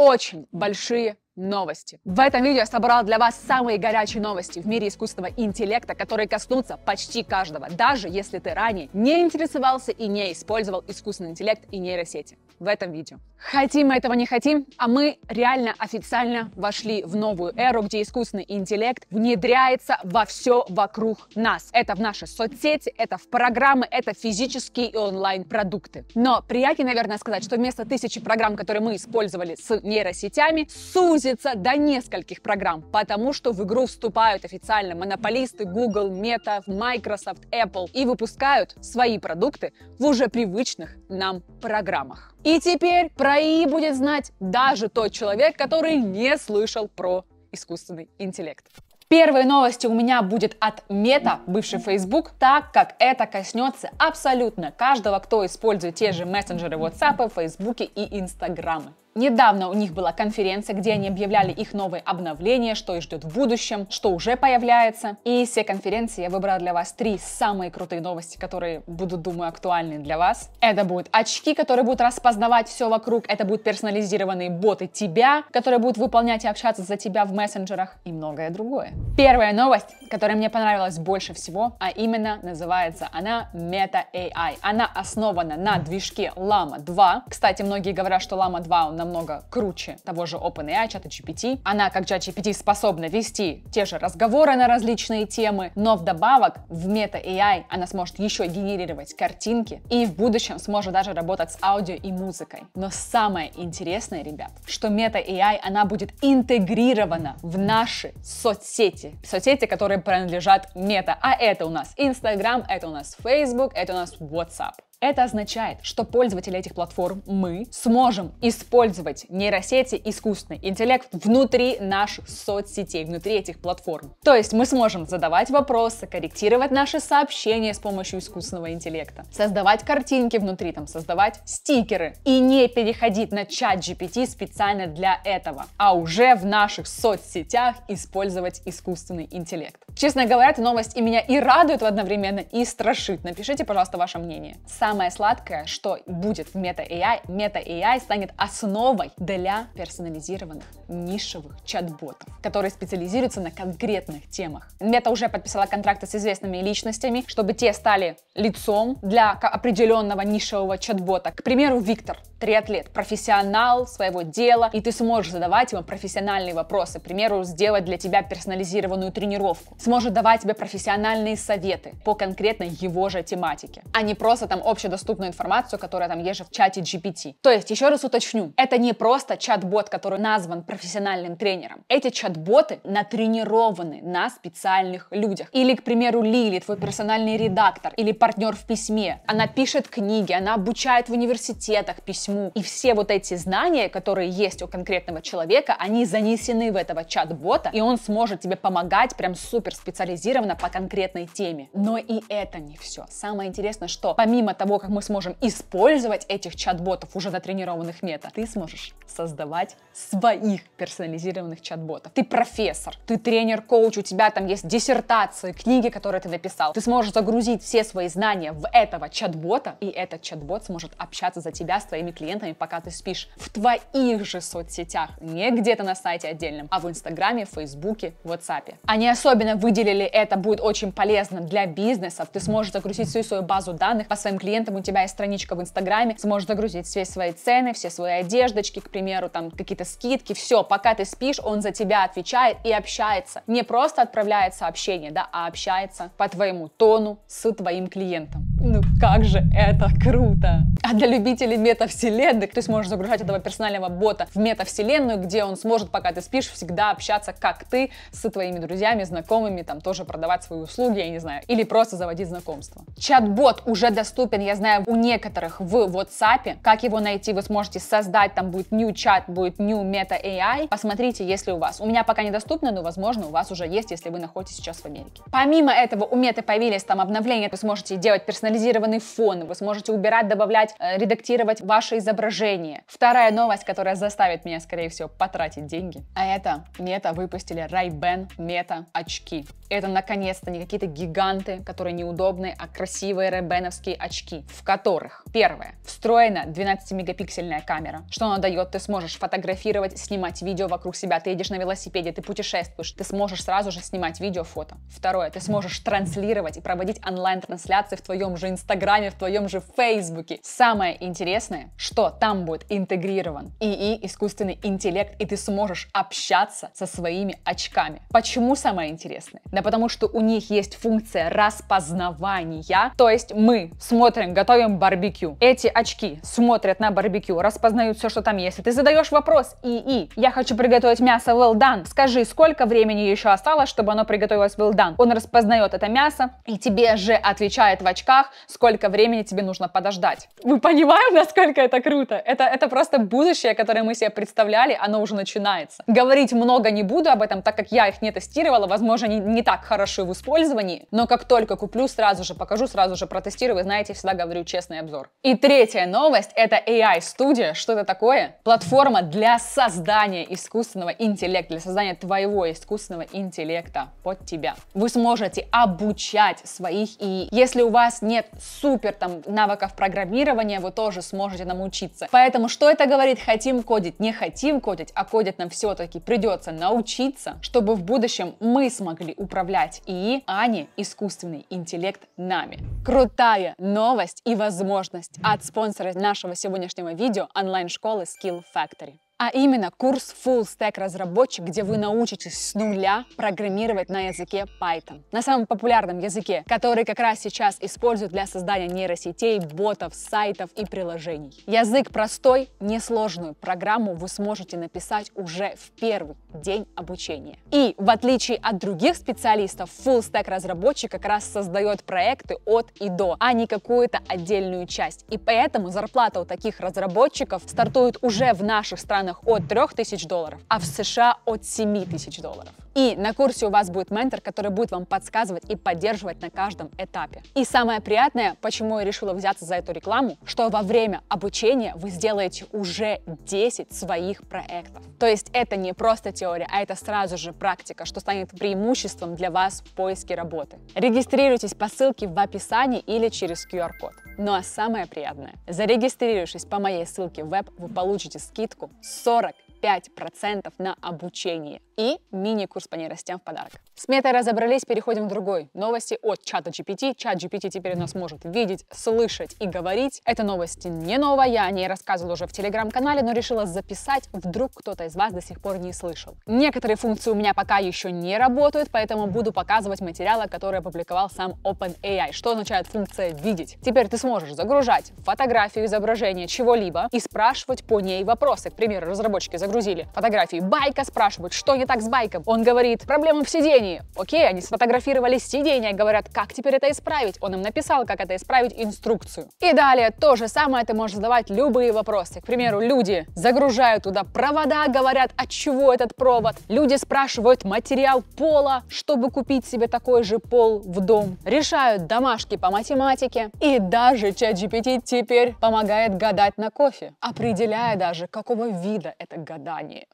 очень большие новости. В этом видео я собрала для вас самые горячие новости в мире искусственного интеллекта, которые коснутся почти каждого, даже если ты ранее не интересовался и не использовал искусственный интеллект и нейросети. В этом видео. Хотим мы этого не хотим, а мы реально официально вошли в новую эру, где искусственный интеллект внедряется во все вокруг нас. Это в наши соцсети, это в программы, это физические и онлайн-продукты. Но приятнее, наверное, сказать, что вместо 1000 программ, которые мы использовали с нейросетями, сузится до нескольких программ, потому что в игру вступают официально монополисты Google, Meta, Microsoft, Apple и выпускают свои продукты в уже привычных нам программах. И теперь про ИИ будет знать даже тот человек, который не слышал про искусственный интеллект. Первые новости у меня будет от Meta, бывший Facebook, так как это коснется абсолютно каждого, кто использует те же мессенджеры WhatsApp, Facebook и Instagram. Недавно у них была конференция, где они объявляли их новые обновления, что их ждет в будущем, что уже появляется. И из всей конференции я выбрала для вас 3 самые крутые новости, которые будут, думаю, актуальны для вас. Это будут очки, которые будут распознавать все вокруг. Это будут персонализированные боты тебя, которые будут выполнять и общаться за тебя в мессенджерах и многое другое. Первая новость, которая мне понравилась больше всего, а именно называется она Meta AI. Она основана на движке Llama 2. Кстати, многие говорят, что Llama 2 он намного круче того же OpenAI, чата GPT. Она, как ChatGPT, способна вести те же разговоры на различные темы, но вдобавок в Meta AI она сможет еще генерировать картинки и в будущем сможет даже работать с аудио и музыкой. Но самое интересное, ребят, что Meta AI, она будет интегрирована в наши соцсети. Соцсети, которые принадлежат Meta. А это у нас Instagram, это у нас Facebook, это у нас WhatsApp. Это означает, что пользователи этих платформ, мы, сможем использовать нейросети, искусственный интеллект внутри наших соцсетей, внутри этих платформ. То есть мы сможем задавать вопросы, корректировать наши сообщения с помощью искусственного интеллекта, создавать картинки внутри, создавать стикеры и не переходить на чат GPT специально для этого, а уже в наших соцсетях использовать искусственный интеллект. Честно говоря, эта новость и меня и радует одновременно, и страшит. Напишите, пожалуйста, ваше мнение. Самое сладкое, что будет в Meta AI станет основой для персонализированных нишевых чат-ботов, которые специализируются на конкретных темах. Meta уже подписала контракты с известными личностями, чтобы те стали лицом для определенного нишевого чат-бота. К примеру, Виктор, триатлет, профессионал своего дела, и ты сможешь задавать ему профессиональные вопросы. К примеру, сделать для тебя персонализированную тренировку. Сможет давать тебе профессиональные советы по конкретной его же тематике, а не просто общедоступную информацию, которая есть же в чате GPT. То есть, еще раз уточню, это не просто чат-бот, который назван профессиональным тренером. Эти чат-боты натренированы на специальных людях. Или, к примеру, Лили, твой персональный редактор или партнер в письме. Она пишет книги, она обучает в университетах письму. И все вот эти знания, которые есть у конкретного человека, они занесены в этого чат-бота, и он сможет тебе помогать прям супер специализированно по конкретной теме. Но и это не все. Самое интересное, что помимо того, как мы сможем использовать этих чат-ботов, уже натренированных Meta, ты сможешь создавать своих персонализированных чат-ботов. Ты профессор, ты тренер-коуч, у тебя есть диссертации, книги, которые ты написал. Ты сможешь загрузить все свои знания в этого чат-бота, и этот чат-бот сможет общаться за тебя с твоими клиентами, пока ты спишь в твоих же соцсетях, не где-то на сайте отдельном, а в Инстаграме, Фейсбуке, WhatsApp. Они особенно выделили это, будет очень полезно для бизнесов. Ты сможешь загрузить всю свою базу данных по своим клиентам, у тебя есть страничка в Инстаграме, сможешь загрузить все свои цены, все свои одеждочки, к примеру, какие-то скидки, все, пока ты спишь, он за тебя отвечает и общается. Не просто отправляет сообщение, а общается по твоему тону с твоим клиентом. Ну как же это круто! А для любителей метавселенных ты сможешь загружать этого персонального бота в метавселенную, где он сможет, пока ты спишь, всегда общаться, как ты, с твоими друзьями, знакомыми, тоже продавать свои услуги, я не знаю, или просто заводить знакомства. Чат-бот уже доступен, я знаю, у некоторых в WhatsApp. Как его найти, вы сможете создать, там будет new chat, будет new Meta AI. Посмотрите, если у вас. У меня пока недоступно, но, возможно, у вас уже есть, если вы находитесь сейчас в Америке. Помимо этого, у Meta появились обновления, вы сможете делать персонализированные персонализированный фон, вы сможете убирать, добавлять, редактировать ваше изображение. Вторая новость, которая заставит меня, скорее всего, потратить деньги, а это Meta выпустили Ray-Ban Meta очки. Это наконец-то не какие-то гиганты, которые неудобные, а красивые ray-ban-овские очки, в которых, первое, встроена 12-мегапиксельная камера. Что она дает? Ты сможешь фотографировать, снимать видео вокруг себя. Ты едешь на велосипеде, ты путешествуешь, ты сможешь сразу же снимать видео, фото. Второе, ты сможешь транслировать и проводить онлайн-трансляции в твоем же Инстаграме, в твоем же Фейсбуке. Самое интересное, что там будет интегрирован ИИ, искусственный интеллект, и ты сможешь общаться со своими очками. Почему самое интересное? Да потому что у них есть функция распознавания, то есть мы смотрим, готовим барбекю. Эти очки смотрят на барбекю, распознают все, что там есть. И ты задаешь вопрос ИИ, я хочу приготовить мясо well done, скажи, сколько времени еще осталось, чтобы оно приготовилось well done. Он распознает это мясо и тебе же отвечает в очках, сколько времени тебе нужно подождать. Вы понимаете, насколько это круто? Это просто будущее, которое мы себе представляли, оно уже начинается. Говорить много не буду об этом, так как я их не тестировала, возможно, не так хорошо в использовании, но как только куплю, сразу же покажу, сразу же протестирую, вы знаете, всегда говорю честный обзор. И третья новость — это AI-студия. Что это такое? Платформа для создания искусственного интеллекта, для создания твоего искусственного интеллекта под тебя. Вы сможете обучать своих, и если у вас нет супер там навыков программирования, вы тоже сможете научиться. Поэтому что это говорит? Хотим кодить, не хотим кодить, а кодить нам все-таки придется научиться, чтобы в будущем мы смогли управлять ИИ, а не искусственный интеллект нами. Крутая новость и возможность от спонсора нашего сегодняшнего видео онлайн-школы Skill Factory. А именно курс Full Stack разработчик, где вы научитесь с нуля программировать на языке Python. На самом популярном языке, который как раз сейчас используют для создания нейросетей, ботов, сайтов и приложений. Язык простой, несложную программу вы сможете написать уже в первый день обучения. И в отличие от других специалистов, Full Stack разработчик как раз создает проекты от и до, а не какую-то отдельную часть. И поэтому зарплата у таких разработчиков стартует уже в наших странах от $3000, а в США от $7000. И на курсе у вас будет ментор, который будет вам подсказывать и поддерживать на каждом этапе. И самое приятное, почему я решила взяться за эту рекламу, что во время обучения вы сделаете уже 10 своих проектов. То есть это не просто теория, а это сразу же практика, что станет преимуществом для вас в поиске работы. Регистрируйтесь по ссылке в описании или через QR-код. Ну а самое приятное, зарегистрировавшись по моей ссылке в веб, вы получите скидку 45% на обучение и мини-курс по нейросетям в подарок. С метой разобрались, переходим к другой новости от чата GPT. Чат GPT теперь у нас может видеть, слышать и говорить. Эта новость не новая, я о ней рассказывала уже в телеграм-канале, но решила записать, вдруг кто-то из вас до сих пор не слышал. Некоторые функции у меня пока еще не работают, поэтому буду показывать материалы, которые опубликовал сам OpenAI. Что означает функция «видеть»? Теперь ты сможешь загружать фотографию, изображение чего-либо и спрашивать по ней вопросы. К примеру, разработчики загрузили фотографии байка, спрашивают, что не так с байком. Он говорит, проблема в сидении. Окей, они сфотографировали сиденье, говорят, как теперь это исправить? Он им написал, как это исправить, инструкцию. И далее то же самое, ты можешь задавать любые вопросы. К примеру, люди загружают туда провода, говорят, от чего этот провод. Люди спрашивают материал пола, чтобы купить себе такой же пол в дом. Решают домашки по математике. И даже ChatGPT теперь помогает гадать на кофе, определяя даже, какого вида это гадание.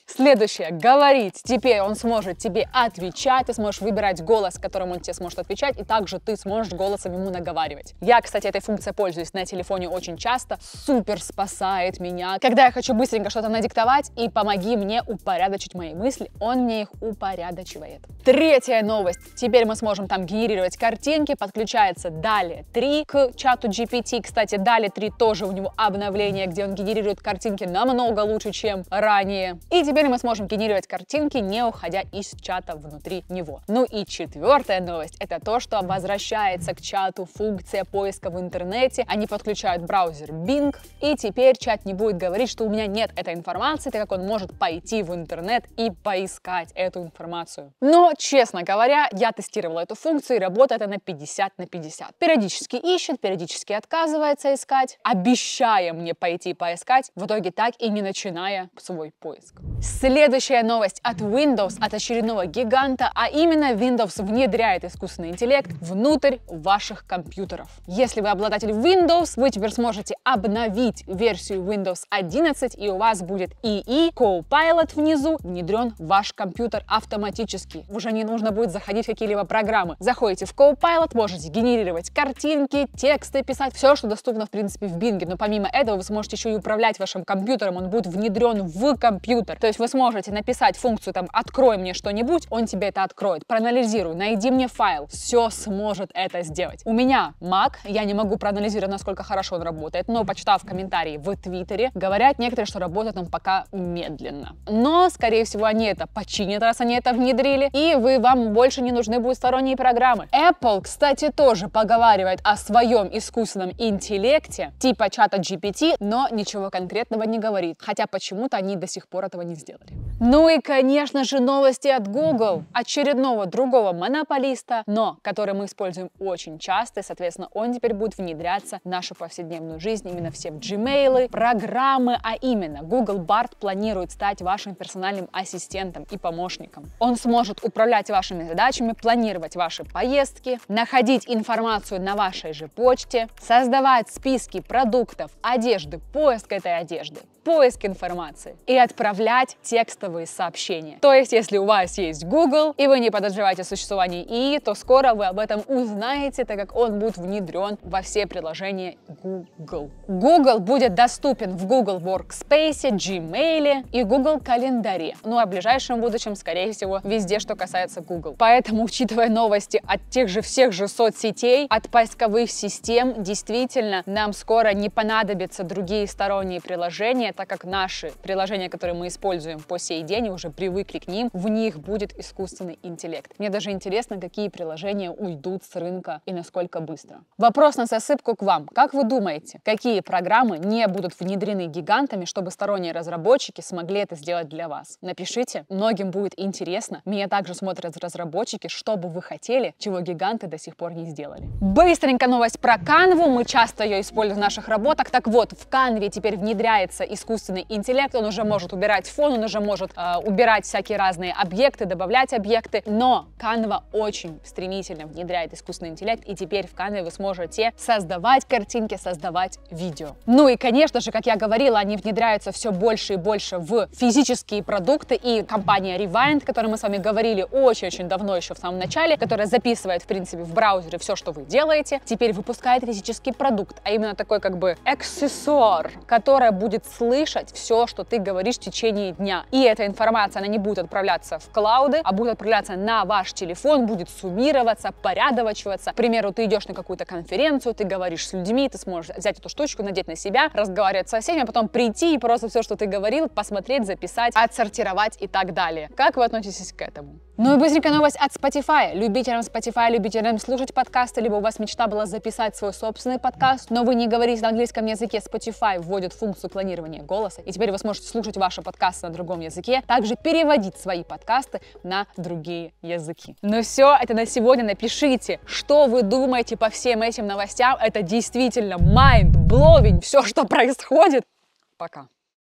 Следующее. Говорить. Теперь он сможет тебе отвечать, ты сможешь выбирать голос, которым он тебе сможет отвечать, и также ты сможешь голосом ему наговаривать. Я, кстати, этой функцией пользуюсь на телефоне очень часто. Супер спасает меня. Когда я хочу быстренько что-то надиктовать, и помоги мне упорядочить мои мысли, он мне их упорядочивает. Третья новость. Теперь мы сможем там генерировать картинки, подключается DALL-E 3 к чату GPT. Кстати, DALL-E 3 тоже у него обновление, где он генерирует картинки намного лучше, чем ранее. И теперь мы сможем генерировать картинки, не уходя из чата внутри него. Ну и четвертая новость — это то, что возвращается к чату функция поиска в интернете. Они подключают браузер Bing, и теперь чат не будет говорить, что у меня нет этой информации, так как он может пойти в интернет и поискать эту информацию. Но, честно говоря, я тестировала эту функцию, и работает она 50/50. Периодически ищет, периодически отказывается искать, обещая мне пойти поискать, в итоге так и не начиная свой поиск. Следующая новость от Windows, от очередного гиганта, а именно Windows внедряет искусственный интеллект внутрь ваших компьютеров. Если вы обладатель Windows, вы теперь сможете обновить версию Windows 11, и у вас будет ИИ, Copilot внизу, внедрен в ваш компьютер автоматически. Уже не нужно будет заходить в какие-либо программы. Заходите в Copilot, можете генерировать картинки, тексты, писать, все, что доступно, в принципе, в Bing. Но помимо этого вы сможете еще и управлять вашим компьютером, он будет внедрен в компьютер. То есть вы сможете написать функцию там «Открой мне что-нибудь», он тебе это откроет. Проанализируй, найди мне файл, все сможет это сделать. У меня Mac, я не могу проанализировать, насколько хорошо он работает, но почитав комментарии в Твиттере, говорят некоторые, что работает он пока медленно. Но, скорее всего, они это починят, раз они это внедрили, и вам больше не нужны будут сторонние программы. Apple, кстати, тоже поговаривает о своем искусственном интеллекте, типа чата GPT, но ничего конкретного не говорит, хотя почему-то они до сих пор этого не сделали. Ну и, конечно же, новости от Google, очередного другого монополиста, но который мы используем очень часто, и, соответственно, он теперь будет внедряться в нашу повседневную жизнь, именно все в Gmail, программы, а именно Google Bard планирует стать вашим персональным ассистентом и помощником. Он сможет управлять вашими задачами, планировать ваши поездки, находить информацию на вашей же почте, создавать списки продуктов, одежды, поиск этой одежды, поиск информации и отправлять текстовые сообщения. То есть, если у вас есть Google и вы не подозреваете о существовании ИИ, то скоро вы об этом узнаете, так как он будет внедрен во все приложения Google. Google будет доступен в Google Workspace, Gmail и Google календаре. Ну а в ближайшем будущем, скорее всего, везде, что касается Google. Поэтому, учитывая новости от тех же всех же соцсетей, от поисковых систем, действительно, нам скоро не понадобятся другие сторонние приложения, так как наши приложения, которые мы используем по сей день, уже привыкли к ним, в них будет искусственный интеллект. Мне даже интересно, какие приложения уйдут с рынка и насколько быстро. Вопрос на засыпку к вам. Как вы думаете, какие программы не будут внедрены гигантами, чтобы сторонние разработчики смогли это сделать для вас? Напишите, многим будет интересно. Меня также смотрят разработчики, что бы вы хотели, чего гиганты до сих пор не сделали. Быстренько новость про Canva. Мы часто ее используем в наших работах. Так вот, в Canva теперь внедряется искусственный интеллект, он уже может убирать фон, он уже может убирать всякие разные объекты, добавлять объекты, но Canva очень стремительно внедряет искусственный интеллект, и теперь в Canva вы сможете создавать картинки, создавать видео. Ну и, конечно же, как я говорила, они внедряются все больше и больше в физические продукты, и компания Rewind, о которой мы с вами говорили очень-очень давно, еще в самом начале, которая записывает, в принципе, в браузере все, что вы делаете, теперь выпускает физический продукт, а именно такой как бы аксессуар, который будет слышать все, что ты говоришь в течение дня. И эта информация, она не будет отправляться в клауды, а будет отправляться на ваш телефон, будет суммироваться, порядочиваться. К примеру, ты идешь на какую-то конференцию, ты говоришь с людьми, ты сможешь взять эту штучку, надеть на себя, разговаривать со всеми, а потом прийти и просто все, что ты говорил, посмотреть, записать, отсортировать и так далее. Как вы относитесь к этому? Ну и быстренькая новость от Spotify. Любителям Spotify, любителям слушать подкасты, либо у вас мечта была записать свой собственный подкаст, но вы не говорите на английском языке, Spotify вводит функцию клонирования голоса, и теперь вы сможете слушать ваши подкасты на другом языке, также переводить свои подкасты на другие языки. Ну все, это на сегодня. Напишите, что вы думаете по всем этим новостям. Это действительно mind-blowing, все, что происходит. Пока.